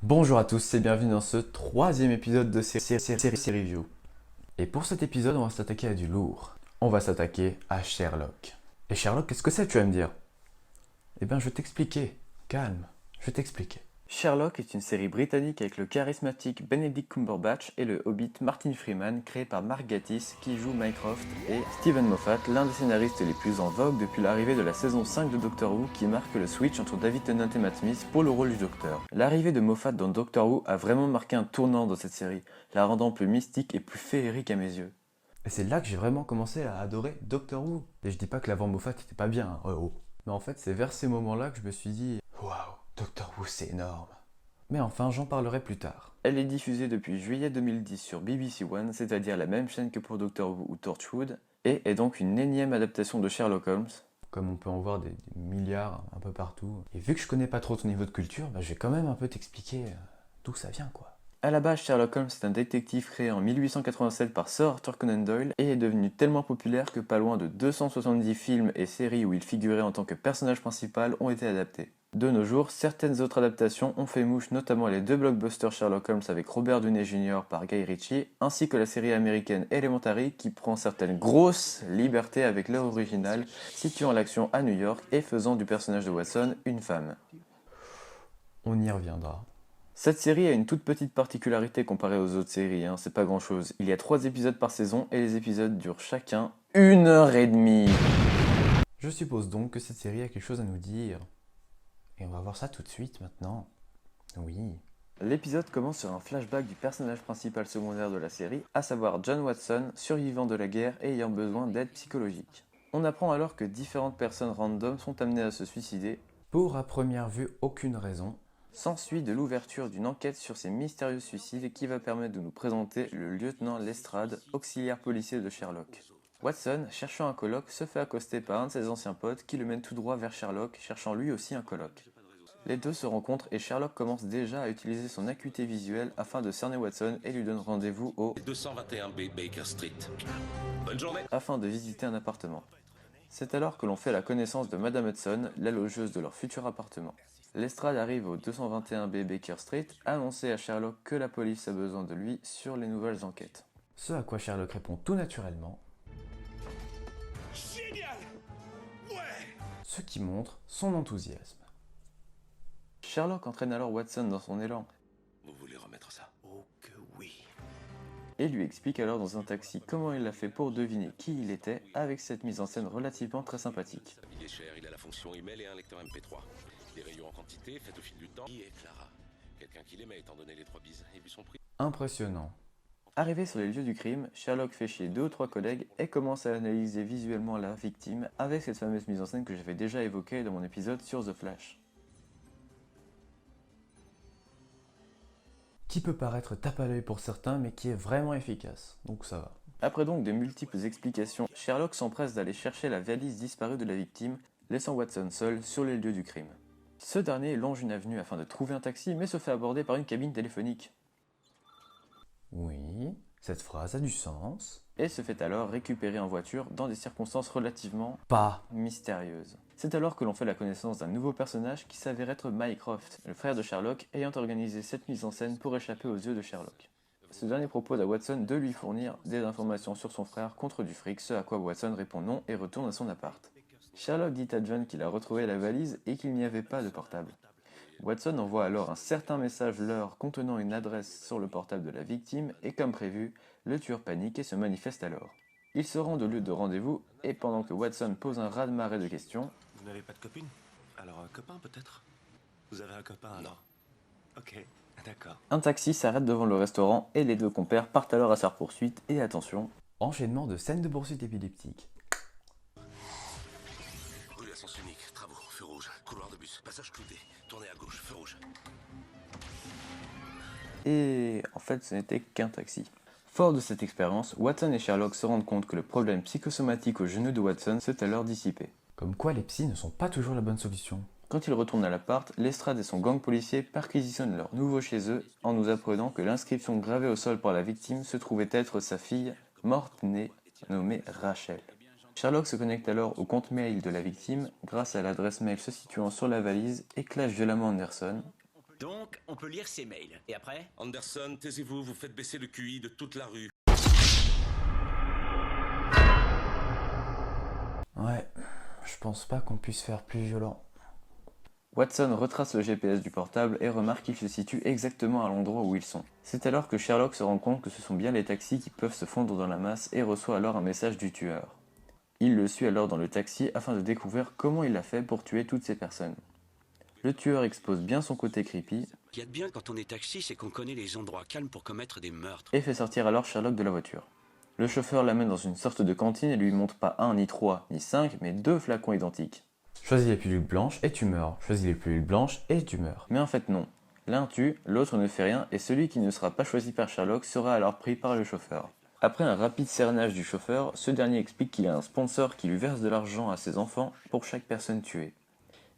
Bonjour à tous et bienvenue dans ce troisième épisode de série Review. Et pour cet épisode, on va s'attaquer à du lourd. On va s'attaquer à Sherlock. Et Sherlock, qu'est-ce que c'est, tu vas me dire? Eh bien, je vais t'expliquer. Calme, je vais t'expliquer. Sherlock est une série britannique avec le charismatique Benedict Cumberbatch et le hobbit Martin Freeman, créé par Mark Gatiss qui joue Mycroft, et Steven Moffat, l'un des scénaristes les plus en vogue depuis l'arrivée de la saison 5 de Doctor Who qui marque le switch entre David Tennant et Matt Smith pour le rôle du Docteur. L'arrivée de Moffat dans Doctor Who a vraiment marqué un tournant dans cette série, la rendant plus mystique et plus féerique à mes yeux. Et c'est là que j'ai vraiment commencé à adorer Doctor Who. Et je dis pas que l'avant Moffat était pas bien, Mais en fait, c'est vers ces moments-là que je me suis dit waouh, Doctor Who c'est énorme. Mais enfin, j'en parlerai plus tard. Elle est diffusée depuis juillet 2010 sur BBC One, c'est-à-dire la même chaîne que pour Doctor Who ou Torchwood, et est donc une énième adaptation de Sherlock Holmes, comme on peut en voir des milliards un peu partout. Et vu que je connais pas trop ton niveau de culture, je vais quand même un peu t'expliquer d'où ça vient, quoi. À la base, Sherlock Holmes est un détective créé en 1887 par Sir Arthur Conan Doyle et est devenu tellement populaire que pas loin de 270 films et séries où il figurait en tant que personnage principal ont été adaptés. De nos jours, certaines autres adaptations ont fait mouche, notamment les deux blockbusters Sherlock Holmes avec Robert Downey Jr. par Guy Ritchie, ainsi que la série américaine Elementary qui prend certaines grosses libertés avec l'œuvre originale, situant l'action à New York et faisant du personnage de Watson une femme. On y reviendra. Cette série a une toute petite particularité comparée aux autres séries, c'est pas grand chose. Il y a 3 épisodes par saison et les épisodes durent chacun 1h30. Je suppose donc que cette série a quelque chose à nous dire. Et on va voir ça tout de suite maintenant. Oui. L'épisode commence sur un flashback du personnage principal secondaire de la série, à savoir John Watson, survivant de la guerre et ayant besoin d'aide psychologique. On apprend alors que différentes personnes random sont amenées à se suicider, pour à première vue aucune raison. S'ensuit de l'ouverture d'une enquête sur ces mystérieux suicides qui va permettre de nous présenter le lieutenant Lestrade, auxiliaire policier de Sherlock. Watson, cherchant un coloc, se fait accoster par un de ses anciens potes qui le mène tout droit vers Sherlock, cherchant lui aussi un coloc. Les deux se rencontrent et Sherlock commence déjà à utiliser son acuité visuelle afin de cerner Watson et lui donne rendez-vous au 221B Baker Street. Bonne journée. afin de visiter un appartement. C'est alors que l'on fait la connaissance de Madame Hudson, la logeuse de leur futur appartement. Lestrade arrive au 221B Baker Street, annoncer à Sherlock que la police a besoin de lui sur les nouvelles enquêtes. Ce à quoi Sherlock répond tout naturellement, Génial. Ouais. ce qui montre son enthousiasme. Sherlock entraîne alors Watson dans son élan Vous voulez remettre ça? Oh que oui. et lui explique alors dans un taxi comment il l'a fait pour deviner qui il était, avec cette mise en scène relativement très sympathique. Il est cher, il a la fonction email et un lecteur MP3. Des rayons en quantité, faites au fil du temps. Qui est Clara? Quelqu'un qui l'aimait étant donné les 3 bises et vu son prix. Impressionnant. Arrivé sur les lieux du crime, Sherlock fait chier 2 ou 3 collègues et commence à analyser visuellement la victime avec cette fameuse mise en scène que j'avais déjà évoquée dans mon épisode sur The Flash. Qui peut paraître tape à l'œil pour certains mais qui est vraiment efficace, donc ça va. Après donc de multiples explications, Sherlock s'empresse d'aller chercher la valise disparue de la victime, laissant Watson seul sur les lieux du crime. Ce dernier longe une avenue afin de trouver un taxi mais se fait aborder par une cabine téléphonique. Oui, cette phrase a du sens. Et se fait alors récupérer en voiture dans des circonstances relativement pas mystérieuses. C'est alors que l'on fait la connaissance d'un nouveau personnage qui s'avère être Mycroft, le frère de Sherlock, ayant organisé cette mise en scène pour échapper aux yeux de Sherlock. Ce dernier propose à Watson de lui fournir des informations sur son frère contre du fric, ce à quoi Watson répond non et retourne à son appart. Sherlock dit à John qu'il a retrouvé la valise et qu'il n'y avait pas de portable. Watson envoie alors un certain message leur contenant une adresse sur le portable de la victime et comme prévu, le tueur panique et se manifeste alors. Ils se rendent au lieu de rendez-vous et pendant que Watson pose un raz-de-marée de questions, Vous n'avez pas de copine? Alors un copain peut-être? Vous avez un copain alors? Ok, d'accord. un taxi s'arrête devant le restaurant et les deux compères partent alors à sa poursuite et attention, enchaînement de scènes de poursuite épileptiques. Rue à sens unique, travaux, feu rouge, couloir de bus, passage clouté, tournez à gauche, feu rouge. Et en fait ce n'était qu'un taxi. Fort de cette expérience, Watson et Sherlock se rendent compte que le problème psychosomatique au genou de Watson s'est alors dissipé. Comme quoi les psys ne sont pas toujours la bonne solution. Quand ils retournent à l'appart, Lestrade et son gang policier perquisitionnent leur nouveau chez eux en nous apprenant que l'inscription gravée au sol par la victime se trouvait être sa fille, morte-née, nommée Rachel. Sherlock se connecte alors au compte mail de la victime grâce à l'adresse mail se situant sur la valise et clash violemment Anderson. Donc, on peut lire ses mails. Et après? Anderson, taisez-vous, vous faites baisser le QI de toute la rue. Ouais, je pense pas qu'on puisse faire plus violent. Watson retrace le GPS du portable et remarque qu'il se situe exactement à l'endroit où ils sont. C'est alors que Sherlock se rend compte que ce sont bien les taxis qui peuvent se fondre dans la masse et reçoit alors un message du tueur. Il le suit alors dans le taxi afin de découvrir comment il a fait pour tuer toutes ces personnes. Le tueur expose bien son côté creepy. Ce qu'il y a de bien quand on est taxi, c'est qu'on connaît les endroits calmes pour commettre des meurtres. Et fait sortir alors Sherlock de la voiture. Le chauffeur l'amène dans une sorte de cantine et lui montre pas 1, ni 3, ni 5, mais 2 flacons identiques. Choisis les pilules blanches et tu meurs. Choisis les pilules blanches et tu meurs. Mais en fait non. L'un tue, l'autre ne fait rien et celui qui ne sera pas choisi par Sherlock sera alors pris par le chauffeur. Après un rapide cernage du chauffeur, ce dernier explique qu'il a un sponsor qui lui verse de l'argent à ses enfants pour chaque personne tuée.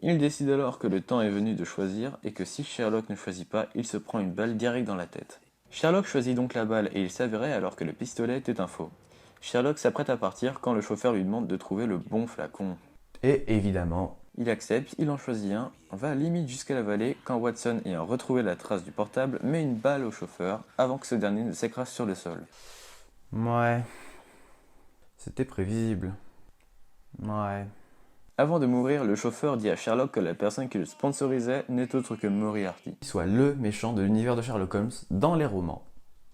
Il décide alors que le temps est venu de choisir et que si Sherlock ne choisit pas, il se prend une balle direct dans la tête. Sherlock choisit donc la balle et il s'avérait alors que le pistolet était un faux. Sherlock s'apprête à partir quand le chauffeur lui demande de trouver le bon flacon. Et évidemment, il accepte, il en choisit un, va limite jusqu'à la vallée quand Watson, ayant retrouvé la trace du portable, met une balle au chauffeur avant que ce dernier ne s'écrase sur le sol. Ouais, c'était prévisible. Ouais. Avant de mourir, le chauffeur dit à Sherlock que la personne qui le sponsorisait n'est autre que Moriarty. Soit le méchant de l'univers de Sherlock Holmes dans les romans.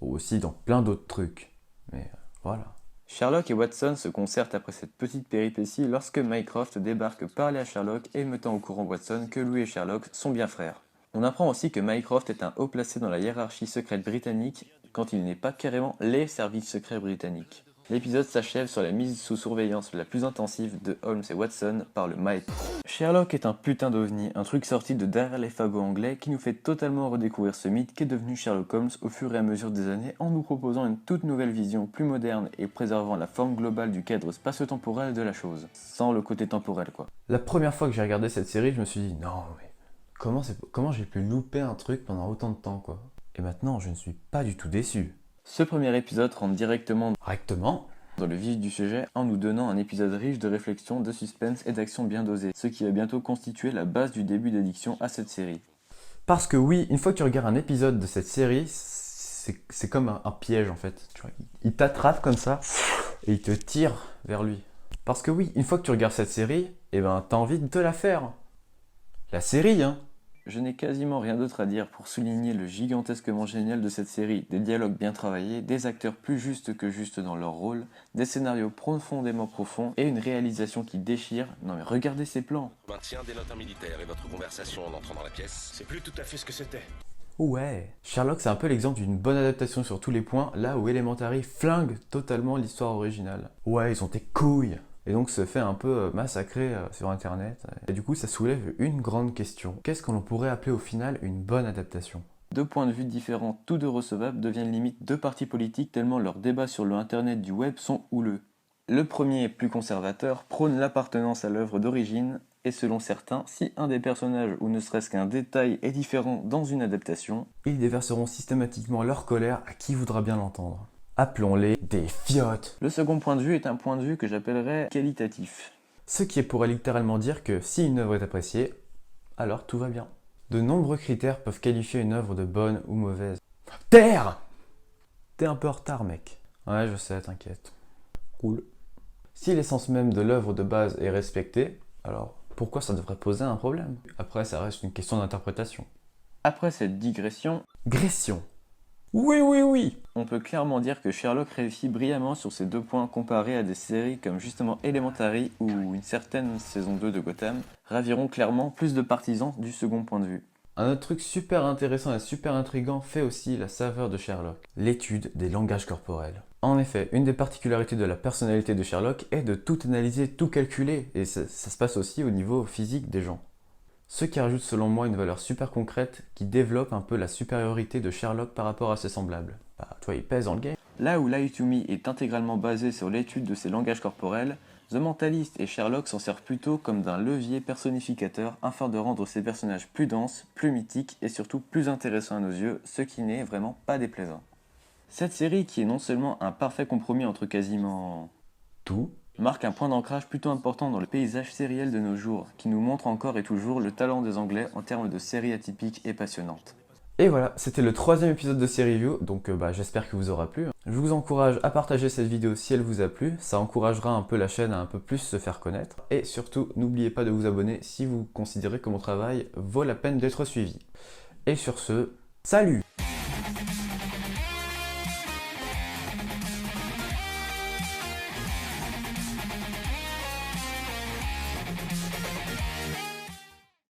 Ou aussi dans plein d'autres trucs. Mais voilà. Sherlock et Watson se concertent après cette petite péripétie lorsque Mycroft débarque parler à Sherlock et mettant au courant Watson que lui et Sherlock sont bien frères. On apprend aussi que Mycroft est un haut placé dans la hiérarchie secrète britannique quand il n'est pas carrément les services secrets britanniques. L'épisode s'achève sur la mise sous surveillance la plus intensive de Holmes et Watson par le maître. Sherlock est un putain d'ovni, un truc sorti de derrière les fagots anglais qui nous fait totalement redécouvrir ce mythe qu'est devenu Sherlock Holmes au fur et à mesure des années en nous proposant une toute nouvelle vision plus moderne et préservant la forme globale du cadre spatio-temporel de la chose. Sans le côté temporel quoi. La première fois que j'ai regardé cette série, je me suis dit non mais comment j'ai pu louper un truc pendant autant de temps quoi. Et maintenant je ne suis pas du tout déçu. Ce premier épisode rentre directement dans le vif du sujet en nous donnant un épisode riche de réflexion, de suspense et d'action bien dosée, ce qui va bientôt constituer la base du début d'addiction à cette série. Parce que oui, une fois que tu regardes un épisode de cette série, c'est comme un piège en fait. Tu vois, il t'attrape comme ça et il te tire vers lui. Parce que oui, une fois que tu regardes cette série, eh ben t'as envie de te la faire. La série, hein. Je n'ai quasiment rien d'autre à dire pour souligner le gigantesquement génial de cette série, des dialogues bien travaillés, des acteurs plus justes que justes dans leur rôle, des scénarios profondément profonds et une réalisation qui déchire. Non mais regardez ces plans. Maintien des notes militaires et votre conversation en entrant dans la pièce. C'est plus tout à fait ce que c'était. Ouais. Sherlock c'est un peu l'exemple d'une bonne adaptation sur tous les points, là où Elementary flingue totalement l'histoire originale. Ouais, ils ont des couilles. Et donc se fait un peu massacrer sur internet. Et du coup ça soulève une grande question. Qu'est-ce qu'on pourrait appeler au final une bonne adaptation ? Deux points de vue différents, tous deux recevables, deviennent limite deux partis politiques tellement leurs débats sur le internet du web sont houleux. Le premier, plus conservateur, prône l'appartenance à l'œuvre d'origine, et selon certains, si un des personnages ou ne serait-ce qu'un détail est différent dans une adaptation, ils déverseront systématiquement leur colère à qui voudra bien l'entendre. Appelons-les des fiottes. Le second point de vue est un point de vue que j'appellerais qualitatif. Ce qui pourrait littéralement dire que si une œuvre est appréciée, alors tout va bien. De nombreux critères peuvent qualifier une œuvre de bonne ou mauvaise. Terre ! T'es un peu en retard mec. Ouais je sais, t'inquiète. Cool. Si l'essence même de l'œuvre de base est respectée, alors pourquoi ça devrait poser un problème ? Après ça reste une question d'interprétation. Après cette digression... Gression. Oui. On peut clairement dire que Sherlock réussit brillamment sur ces deux points comparés à des séries comme justement Elementary ou une certaine saison 2 de Gotham raviront clairement plus de partisans du second point de vue. Un autre truc super intéressant et super intriguant fait aussi la saveur de Sherlock, l'étude des langages corporels. En effet, une des particularités de la personnalité de Sherlock est de tout analyser, tout calculer, et ça se passe aussi au niveau physique des gens. Ce qui rajoute selon moi une valeur super concrète qui développe un peu la supériorité de Sherlock par rapport à ses semblables. Bah, toi, il pèse dans le game. Là où Lie to Me est intégralement basé sur l'étude de ses langages corporels, The Mentalist et Sherlock s'en servent plutôt comme d'un levier personnificateur afin de rendre ces personnages plus denses, plus mythiques et surtout plus intéressants à nos yeux, ce qui n'est vraiment pas déplaisant. Cette série qui est non seulement un parfait compromis entre quasiment tout, marque un point d'ancrage plutôt important dans le paysage sériel de nos jours, qui nous montre encore et toujours le talent des Anglais en termes de séries atypiques et passionnantes. Et voilà, c'était le 3e épisode de Série Review, donc j'espère qu'il vous aura plu. Je vous encourage à partager cette vidéo si elle vous a plu, ça encouragera un peu la chaîne à un peu plus se faire connaître. Et surtout, n'oubliez pas de vous abonner si vous considérez que mon travail vaut la peine d'être suivi. Et sur ce, salut!